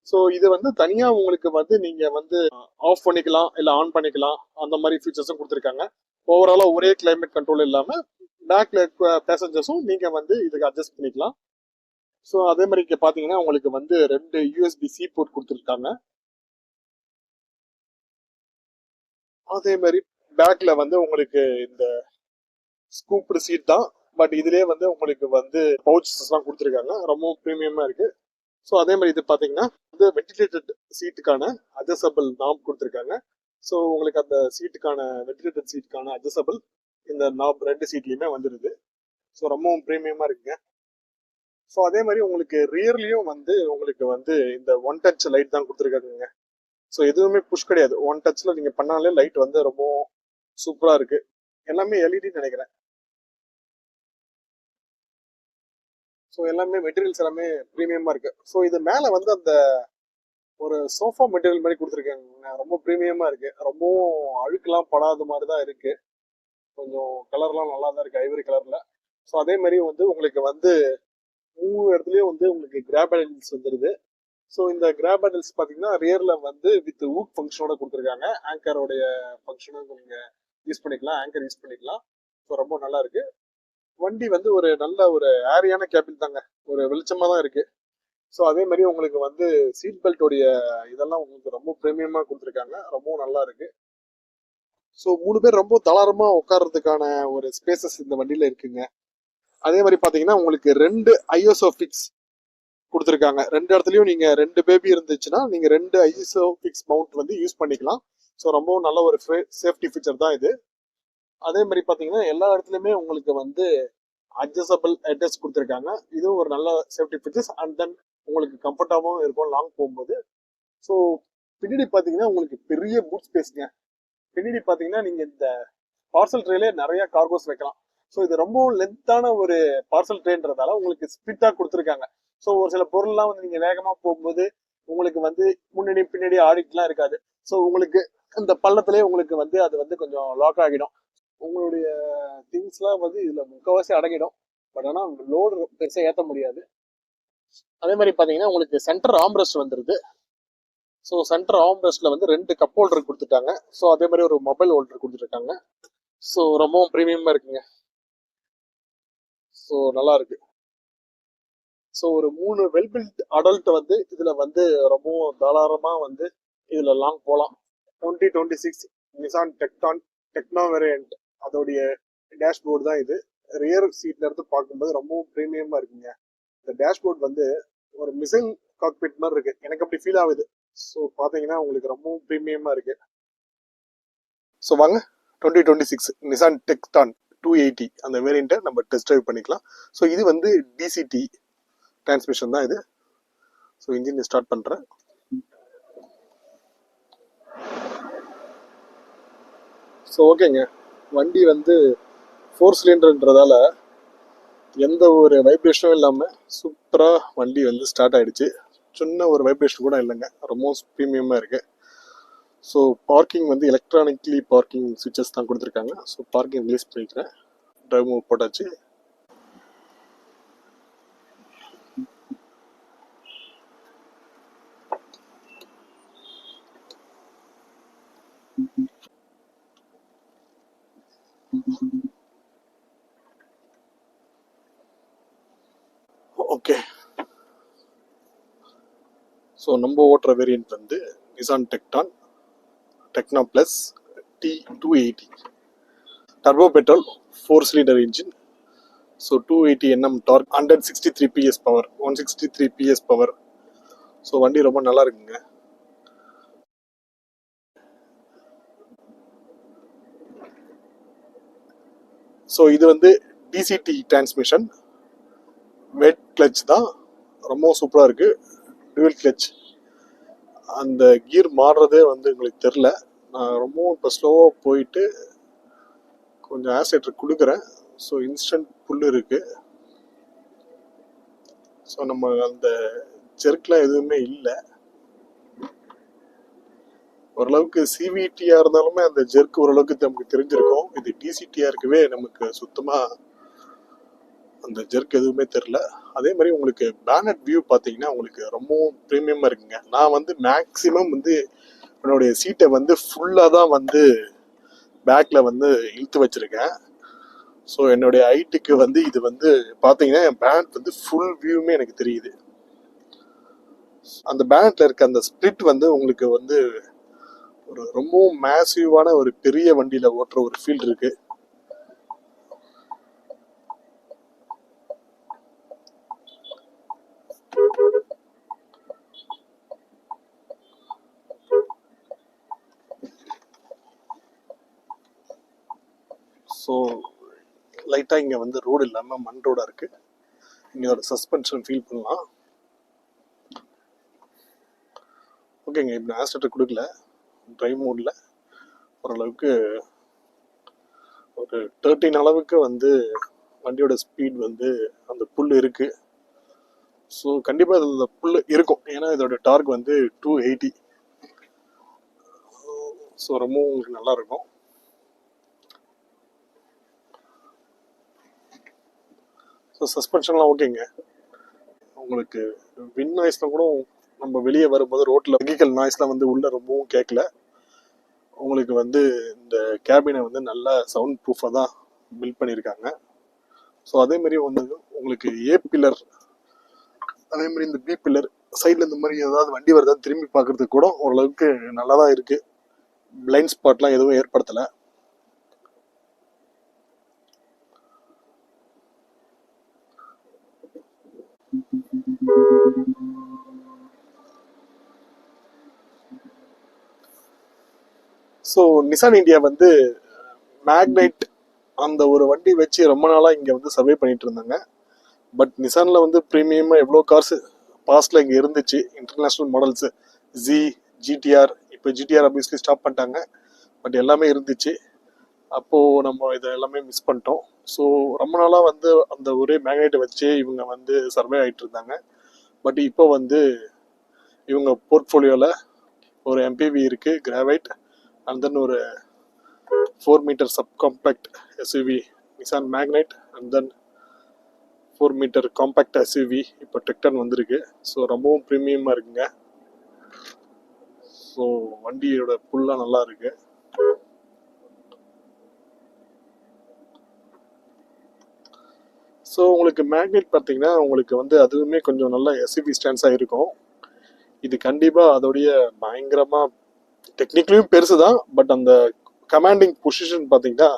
ஸோ இது வந்து தனியா உங்களுக்கு வந்து நீங்க வந்து ஆஃப் பண்ணிக்கலாம் இல்ல ஆன் பண்ணிக்கலாம், அந்த மாதிரி ஃபீச்சர்ஸும் கொடுத்துருக்காங்க. ஓவராலா ஒரே கிளைமேட் கண்ட்ரோல் இல்லாம பேக்ல பேசஞ்சர்ஸும் நீங்க வந்து இதுக்கு அட்ஜஸ்ட் பண்ணிக்கலாம். ஸோ அதே மாதிரி இங்க பாத்தீங்கன்னா உங்களுக்கு வந்து 2 யூஎஸ்பி சி போர்ட் கொடுத்துருக்காங்க. அதே மாதிரி பேக்ல வந்து உங்களுக்கு இந்த ஸ்கூப்டு சீட் தான். பட் இதுலயே வந்து உங்களுக்கு வந்து பவுச்சஸ் எல்லாம் கொடுத்துருக்காங்க, ரொம்ப ப்ரீமியமா இருக்கு. ஸோ அதே மாதிரி இது பாத்தீங்கன்னா வந்து வென்டிலேட்டட் சீட்டுக்கான அட்ஜஸ்டபிள் நாப் கொடுத்துருக்காங்க. ஸோ உங்களுக்கு அந்த சீட்டுக்கான வென்டிலேட்டட் சீட்டுக்கான அட்ஜஸ்டபிள் இந்த நாப் 2 சீட்லயுமே வந்துருது. ஸோ ரொம்பவும் ப்ரீமியமா இருக்குங்க. ஸோ அதே மாதிரி உங்களுக்கு ரியர்லயும் வந்து உங்களுக்கு வந்து இந்த ஒன் டச் லைட் தான் கொடுத்துருக்காங்க. ஸோ எதுவுமே புஷ் கிடையாது, ஒன் டச்ல நீங்க பண்ணாலே லைட் வந்து ரொம்ப சூப்பரா இருக்கு. எல்லாமே எல்இடி நினைக்கிறேன். ஸோ எல்லாமே மெட்டீரியல்ஸ் எல்லாமே ப்ரீமியமா இருக்கு. ஸோ இது மேல வந்து அந்த ஒரு சோஃபா மெட்டீரியல் மாதிரி கொடுத்துருக்காங்க, ரொம்ப ப்ரீமியமா இருக்கு. ரொம்பவும் அழுக்கெல்லாம் படாத மாதிரி தான் இருக்கு. கொஞ்சம் கலர்லாம் நல்லா தான் இருக்கு, ஐவரி கலர்ல. ஸோ அதே மாதிரி வந்து உங்களுக்கு வந்து 3 இடத்துலயும் வந்து உங்களுக்கு கிராப் ஹேண்டில்ஸ் வந்துருது. ஸோ இந்த கிராப் ஹேண்டில்ஸ் பாத்தீங்கன்னா ரியர்ல வந்து வித் ஊக் ஃபங்க்ஷனோட கொடுத்துருக்காங்க. ஆங்கரோடைய ஃபங்க்ஷனும் நீங்க யூஸ் பண்ணிக்கலாம், ஆங்கர் யூஸ் பண்ணிக்கலாம். ஸோ ரொம்ப நல்லா இருக்கு. வண்டி வந்து ஒரு நல்ல ஒரு ஏரியான கேபின் தாங்க, ஒரு வெளிச்சமா தான் இருக்கு. ஸோ அதே மாதிரி உங்களுக்கு வந்து சீட் பெல்ட்டோடைய இதெல்லாம் உங்களுக்கு ரொம்ப ப்ரீமியமா கொடுத்துருக்காங்க, ரொம்பவும் நல்லா இருக்கு. ஸோ 3 பேர் ரொம்ப தாராளமா உட்கார்றதுக்கான ஒரு ஸ்பேசஸ் இந்த வண்டியில இருக்குங்க. அதே மாதிரி பாத்தீங்கன்னா உங்களுக்கு 2 ஐஎஸ்ஓ ஃபிக்ஸ் கொடுத்துருக்காங்க. 2 இடத்துலயும் நீங்க 2 பேபி இருந்துச்சுன்னா நீங்க 2 ஐஎஸ்ஓ ஃபிக்ஸ் மவுண்ட் வந்து யூஸ் பண்ணிக்கலாம். ஸோ ரொம்பவும் நல்ல ஒரு சேஃப்டி ஃபீச்சர் தான் இது. அதே மாதிரி பாத்தீங்கன்னா எல்லா இடத்துலயுமே உங்களுக்கு வந்து அட்ஜஸ்டபிள் ஹெட்ரஸ்ட் கொடுத்துருக்காங்க. இதுவும் ஒரு நல்ல சேஃப்டி ஃபீச்சர்ஸ். அண்ட் தென் உங்களுக்கு கம்ஃபர்டபுளாகவும் இருக்கும் லாங் போகும்போது. ஸோ பின்னாடி பாத்தீங்கன்னா உங்களுக்கு பெரிய பூட் ஸ்பேஸ்ங்க. பின்னாடி பாத்தீங்கன்னா நீங்க இந்த பார்சல் ட்ரேலே நிறைய கார்கோஸ் வைக்கலாம். ஸோ இது ரொம்ப லென்த்தான ஒரு பார்சல் ட்ரேன்றதால உங்களுக்கு ஸ்பிட்டா கொடுத்துருக்காங்க. ஸோ ஒரு சில பொருள்லாம் வந்து நீங்க வேகமா போகும்போது உங்களுக்கு வந்து முன்னாடி பின்னாடி ஆடிட்லாம் இருக்காது. ஸோ உங்களுக்கு அந்த பள்ளத்திலே உங்களுக்கு வந்து அது வந்து கொஞ்சம் லாக் ஆகிடும். உங்களுடைய திங்ஸ்லாம் வந்து இதுல முக்கவாசி அடங்கிடும். பட் ஆனால் லோடு பெருசாக ஏற்ற முடியாது. அதே மாதிரி பார்த்தீங்கன்னா உங்களுக்கு சென்டர் ஆம்ரெஸ்ட் வந்துருது. ஸோ சென்டர் ஆம்ரெஸ்ட்ல வந்து 2 கப் ஹோல்டர் கொடுத்துட்டாங்க. ஸோ அதே மாதிரி ஒரு மொபைல் ஹோல்டர் கொடுத்துருக்காங்க. ஸோ ரொம்பவும் ப்ரீமியமா இருக்குங்க. ஸோ நல்லா இருக்கு. ஸோ ஒரு 3 வெல் பில்ட் அடல்ட் வந்து இதுல வந்து ரொம்பவும் தாராளமா வந்து இதுல லாங் போகலாம். 2026 நிசான் டெக்னோ வேரியன்ட் அதோடைய டேஷ்போர்டு தான் இது. ரியர் சீட்ல இருந்து பார்க்கும்போது ரொம்பவும் ப்ரீமியமா இருக்குங்க. இந்த டேஷ்போர்ட் வந்து ஒரு மிசைல் காக்பிட் மாதிரி இருக்கு, எனக்கு அப்படி ஃபீல் ஆகுது. ஸோ பாத்தீங்கன்னா உங்களுக்கு ரொம்பவும் ப்ரீமியமா இருக்கு. ஸோ வாங்க 2026 நிசான் டெக்டான் 280 அந்த வேரியண்ட்டை நம்ம டெஸ்ட் ட்ரைவ் பண்ணிக்கலாம். ஸோ இது வந்து டிசிடி டிரான்ஸ்மிஷன் தான் இது. ஸோ இன்ஜின் ஸ்டார்ட் பண்றேன். ஸோ ஓகேங்க, வண்டி வந்து 4 சிலிண்டர்ன்றதால எந்த ஒரு வைப்ரேஷனும் இல்லாமல் சூப்பராக வண்டி வந்து ஸ்டார்ட் ஆயிடுச்சு. சின்ன ஒரு வைப்ரேஷன் கூட இல்லைங்க, ரொம்ப ப்ரீமியமாக இருக்கு. ஸோ பார்க்கிங் வந்து எலக்ட்ரானிக்லி பார்க்கிங் சுவிச்சஸ் தான் கொடுத்துருக்காங்க. ஸோ பார்க்கிங் ரிலீஸ் பண்ணிக்கிறேன். டிரைவ் மூவ் போட்டாச்சு. ஓகே, ஸோ நம்ம ஓட்டுற வேரியன்ட் வந்து Nissan techno plus T280 turbo petrol 4 cylinder engine. So 280 Nm torque, 163 PS power, 163 PS power. So வண்டி ரொம்ப நல்லா இருக்குங்க. ஸோ இது வந்து டிசிடி டிரான்ஸ்மிஷன், வெட் கிளச் தான், ரொம்ப சூப்பராக இருக்கு. டுவல் கிளச், அந்த கியர் மாறுறதே வந்து உங்களுக்கு தெரில. நான் ரொம்பவும் இப்போ ஸ்லோவாக போயிட்டு கொஞ்சம் ஆக்சிலேட்டர் கொடுக்குறேன். ஸோ இன்ஸ்டன்ட் புல் இருக்கு. ஸோ நம்ம அந்த ஜெர்க்லாம் எதுவுமே இல்லை. ஓரளவுக்கு சிவிடியா இருந்தாலுமே அந்த ஜெர்க் ஓரளவுக்கு நமக்கு தெரிஞ்சிருக்கும். இது டிசிடியா இருக்கவே நமக்கு சுத்தமா அந்த ஜெர்க் எதுவுமே தெரியல. அதே மாதிரி உங்களுக்கு பேனட் வியூ பார்த்தீங்கன்னா உங்களுக்கு ரொம்பவும் ப்ரீமியமா இருக்குங்க. நான் வந்து மேக்சிமம் வந்து என்னுடைய சீட்டை வந்து ஃபுல்லாக தான் வந்து பேக்ல வந்து இழுத்து வச்சிருக்கேன். ஸோ என்னுடைய ஹைட்டுக்கு வந்து இது வந்து பார்த்தீங்கன்னா என் பேனட் வந்து ஃபுல் வியூமே எனக்கு தெரியுது. அந்த பேனட்ல இருக்க அந்த ஸ்பிளிட் வந்து உங்களுக்கு வந்து ஒரு ரொம்பவும் மேசிவான ஒரு பெரிய வண்டியில ஓட்டுற ஒரு ஃபீல் இருக்கு. ஸோ லைட்டா இங்க வந்து ரோடு இல்லாம மண் ரோடா இருக்கு. இங்க ஒரு சஸ்பென்ஷன் ஃபீல் பண்ணலாம். ஓகேங்க, இப்போ ஆஸ்டர் கொடுக்கல, டிரைவ் மோட்ல ஓரளவுக்கு ஒரு 13 அளவுக்கு வந்து வண்டியோட ஸ்பீட் வந்து அந்த புல் இருக்கு. ஸோ கண்டிப்பாக இதில் புல் இருக்கும், ஏன்னா இதோட டார்க் வந்து 280. ஸோ ரொம்பவும் உங்களுக்கு நல்லா இருக்கும். ஸோ சஸ்பென்ஷன்லாம் ஓகேங்க. உங்களுக்கு வின் நாய்ஸ்லாம் கூட நம்ம வெளியே வரும்போது ரோட்டில் வெஹிக்கல் நாய்ஸ்லாம் வந்து உள்ள ரொம்பவும் கேட்கல. உங்களுக்கு வந்து இந்த கேபினை வந்து நல்லா சவுண்ட் ப்ரூஃபாக தான் பில்ட் பண்ணியிருக்காங்க. ஸோ அதேமாரி வந்து உங்களுக்கு ஏ பில்லர், அதேமாதிரி இந்த பி பில்லர் சைடில் இந்த மாதிரி ஏதாவது வண்டி வருதா திரும்பி பார்க்கறதுக்கு கூட ஓரளவுக்கு நல்லா தான் இருக்குது. பிளைண்ட் ஸ்பாட்லாம் எதுவும் ஏற்படுத்தலை. ஸோ நிசான் இந்தியா வந்து மேக்னைட் அந்த ஒரு வண்டி வச்சு ரொம்ப நாளாக இங்கே வந்து சர்வே பண்ணிட்டு இருந்தாங்க. பட் நிசானில் வந்து ப்ரீமியமாக எவ்வளோ கார்ஸ் பாஸ்டில் இங்கே இருந்துச்சு, இன்டர்நேஷ்னல் மாடல்ஸு ஜி, ஜிடிஆர். இப்போ ஜிடிஆர் ஆப்வியஸ்லி ஸ்டாப் பண்ணிட்டாங்க, பட் எல்லாமே இருந்துச்சு. அப்போது நம்ம இதை எல்லாமே மிஸ் பண்ணிட்டோம். ஸோ ரொம்ப நாளாக வந்து அந்த ஒரே மேக்னைட்டை வச்சு இவங்க வந்து சர்வே ஆகிட்டு இருந்தாங்க. பட் இப்போ வந்து இவங்க போர்ட்ஃபோலியோவில் ஒரு எம்பிவி இருக்குது, கிராவைட், அண்ட் தென் ஒரு 4 metre sub compact SUV Nissan Magnite, and then 4 metre compact SUV இப்போ டெக்டன் வந்திருக்கு. ஸோ ரொம்பவும் ப்ரீமியமாக இருக்குங்க. ஸோ வண்டியோட புல்லாம் நல்லா இருக்கு. ஸோ உங்களுக்கு மேக்னெட் பார்த்தீங்கன்னா உங்களுக்கு வந்து அதுவுமே கொஞ்சம் நல்லா எஸ்யூவி ஸ்டாண்ட்ஸாக இருக்கும். இது கண்டிப்பாக அதோடைய பயங்கரமாக டெக்னிக்கலியும் பெருசு தான். பட் அந்த கமாண்டிங் பொசிஷன் பார்த்தீங்கன்னா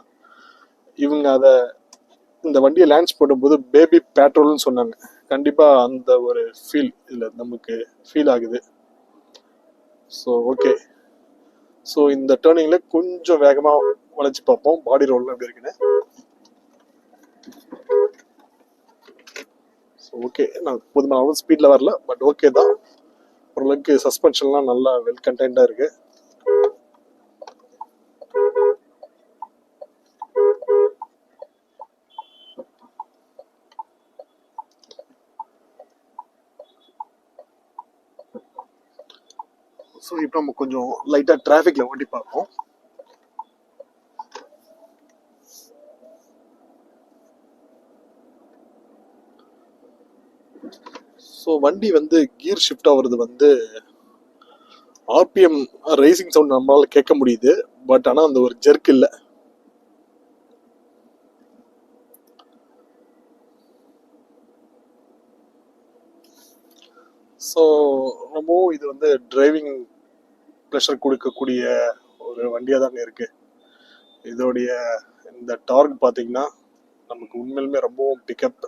இவங்க அதை இந்த வண்டியை லான்ச் பண்ணும்போது பேபி பேட்ரோல்னு சொன்னாங்க. கண்டிப்பாக அந்த ஒரு ஃபீல் இதில் நமக்கு ஃபீல் ஆகுது. ஸோ ஓகே, ஸோ இந்த டேர்னிங்கில் கொஞ்சம் வேகமாக வளைச்சு பார்ப்போம் பாடி ரோல்லாம் எப்படி இருக்குன்னு. ஸோ ஓகே, நான் போதுமான அளவு ஸ்பீடில் வரல, பட் ஓகே தான். ஓரளவுக்கு சஸ்பென்ஷன்லாம் நல்லா வெல் கண்டெய்ன்டாக இருக்குது. ஸோ இப்போ நம்ம கொஞ்சம் லைட்டாக டிராஃபிக்கில் ஓட்டி பார்ப்போம். ஸோ வண்டி வந்து கியர் ஷிஃப்ட் ஆகுறது வந்து ஆர்பிஎம் ரேசிங் சவுண்ட் நம்மளால கேட்க முடியுது, பட் ஆனால் அந்த ஒரு ஜெர்க் இல்லை. ஸோ ரொம்பவும் இது வந்து டிரைவிங் ப்ரெஷர் கொடுக்கக்கூடிய ஒரு வண்டியாக தாங்க இருக்கு. இதோடைய இந்த டார்க் பார்த்தீங்கன்னா நமக்கு உண்மையிலுமே ரொம்பவும் பிக்கப்.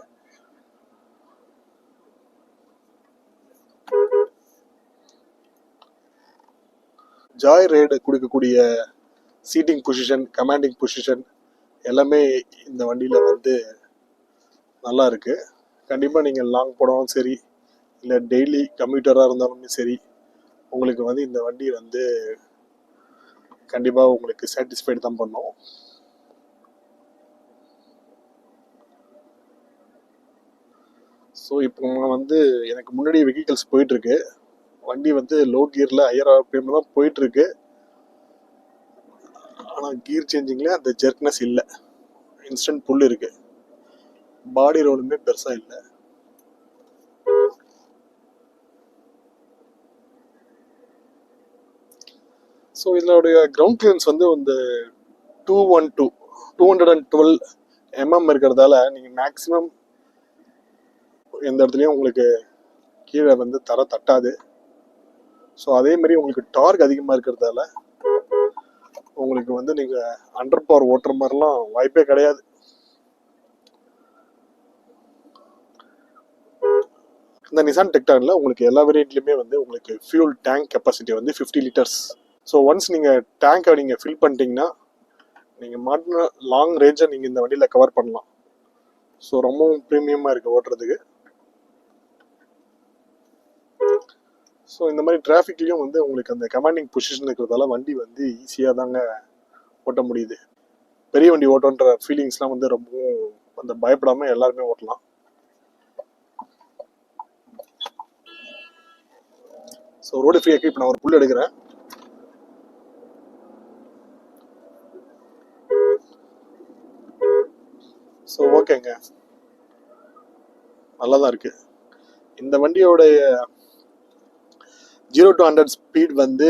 ஜாய் ரைடு கொடுக்கக்கூடிய சீட்டிங் பொசிஷன், கமாண்டிங் பொசிஷன் எல்லாமே இந்த வண்டியில் வந்து நல்லா இருக்கு. கண்டிப்பாக நீங்கள் லாங் போனாலும் சரி, இல்லை டெய்லி கம்யூட்டராக இருந்தாலுமே சரி, உங்களுக்கு வந்து இந்த வண்டி வந்து கண்டிப்பாக உங்களுக்கு சாட்டிஸ்ஃபைடு தான் பண்ணும். ஸோ இப்போ வந்து எனக்கு முன்னாடி வெஹிக்கிள்ஸ் போயிட்டுருக்கு. வண்டி வந்து லோ கியரில் ஹையர் ஆர்பிஎம் தான் போயிட்டுருக்கு. ஆனால் கியர் சேஞ்சிங்கில் அந்த ஜெர்க்னஸ் இல்லை, இன்ஸ்டன்ட் புல் இருக்குது. பாடி ரோலுமே பெருசாக இல்லை. ஸோ இதனுடைய கிரவுண்ட் கிளியரன்ஸ் வந்து இந்த 212 mm இருக்கிறதால நீங்கள் மேக்ஸிமம் எந்த இடத்துலையும் உங்களுக்கு கீழே வந்து தர தட்டாது. ஸோ அதே மாதிரி உங்களுக்கு டார்க் அதிகமாக இருக்கிறதால உங்களுக்கு வந்து நீங்கள் அண்டர் பவர் ஓட்டுற மாதிரிலாம் வாய்ப்பே கிடையாது. இந்த நிசான் டெக்டானில் உங்களுக்கு எல்லா வேரியண்ட்லையுமே வந்து உங்களுக்கு ஃபியூல் டேங்க் கெப்பாசிட்டி வந்து 50 லிட்டர்ஸ். ஸோ ஒன்ஸ் நீங்கள் டேங்கை நீங்கள் ஃபில் பண்ணிட்டீங்கன்னா நீங்கள் மாட்டின லாங் ரேஞ்சை நீங்கள் இந்த வண்டியில் கவர் பண்ணலாம். ஸோ ரொம்பவும் ப்ரீமியமாக இருக்குது ஓட்டுறதுக்கு. ஸோ இந்த மாதிரி டிராஃபிக்லேயும் வந்து உங்களுக்கு அந்த கமாண்டிங் பொசிஷன் இருக்கிறதால வண்டி வந்து ஈஸியாக தாங்க ஓட்ட முடியுது. பெரிய வண்டி ஓட்டுன்ற ஃபீலிங்ஸ்லாம் வந்து ரொம்பவும் அந்த பயப்படாமல் எல்லாருமே ஓட்டலாம். ஸோ ரோடு ஃப்ரீயாக்கு இப்போ நான் ஒரு புல் எடுக்கிறேன். ஸோ ஓகேங்க, நல்லா தான் இருக்குது. இந்த வண்டியோட 0 to 100 ஸ்பீட் வந்து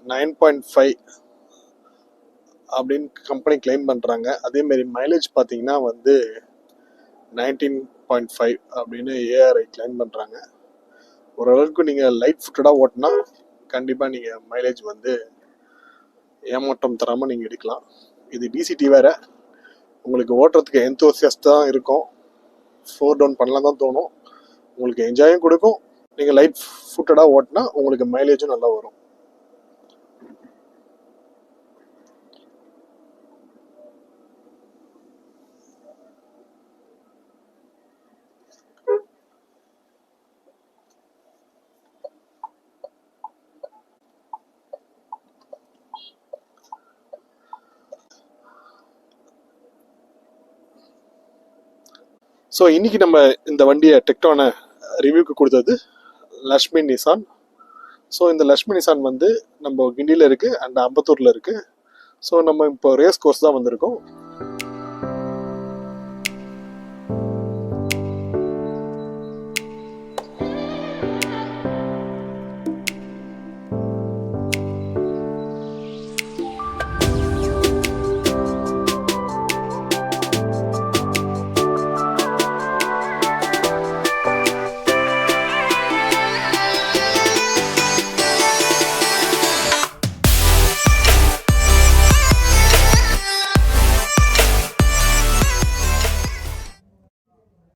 9.5 அப்படின்னு கம்பெனி கிளைம் பண்ணுறாங்க. அதேமாரி மைலேஜ் பார்த்தீங்கன்னா வந்து 19.5 அப்படின்னு ஏஆர்ஐ கிளைம் பண்ணுறாங்க. ஓரளவுக்கு நீங்கள் லைட் ஃபுட்டடாக ஓட்டினா கண்டிப்பாக நீங்கள் மைலேஜ் வந்து ஏமாற்றம் தராமல் நீங்கள் எடுக்கலாம். இது டிசிடி வேறு, உங்களுக்கு ஓட்டுறதுக்கு எந்தோசியஸ்டாக இருக்கும். 4 டவுன் பண்ணலாம் தான் தோணும், உங்களுக்கு என்ஜாயும் கொடுக்கும். நீங்கள் லைட் ஃபுட்டடாக ஓட்டினா உங்களுக்கு மைலேஜும் நல்லா வரும். ஸோ இன்னைக்கு நம்ம இந்த வண்டியை டெக்டானை ரிவ்யூக்கு கொடுத்தது லக்ஷ்மி நிசான். ஸோ இந்த லக்ஷ்மி நிசான் வந்து நம்ம கிண்டியில் இருக்குது அண்ட் அம்பத்தூரில் இருக்குது. ஸோ நம்ம இப்போ ரேஸ் கோர்ஸ் தான் வந்திருக்கோம்.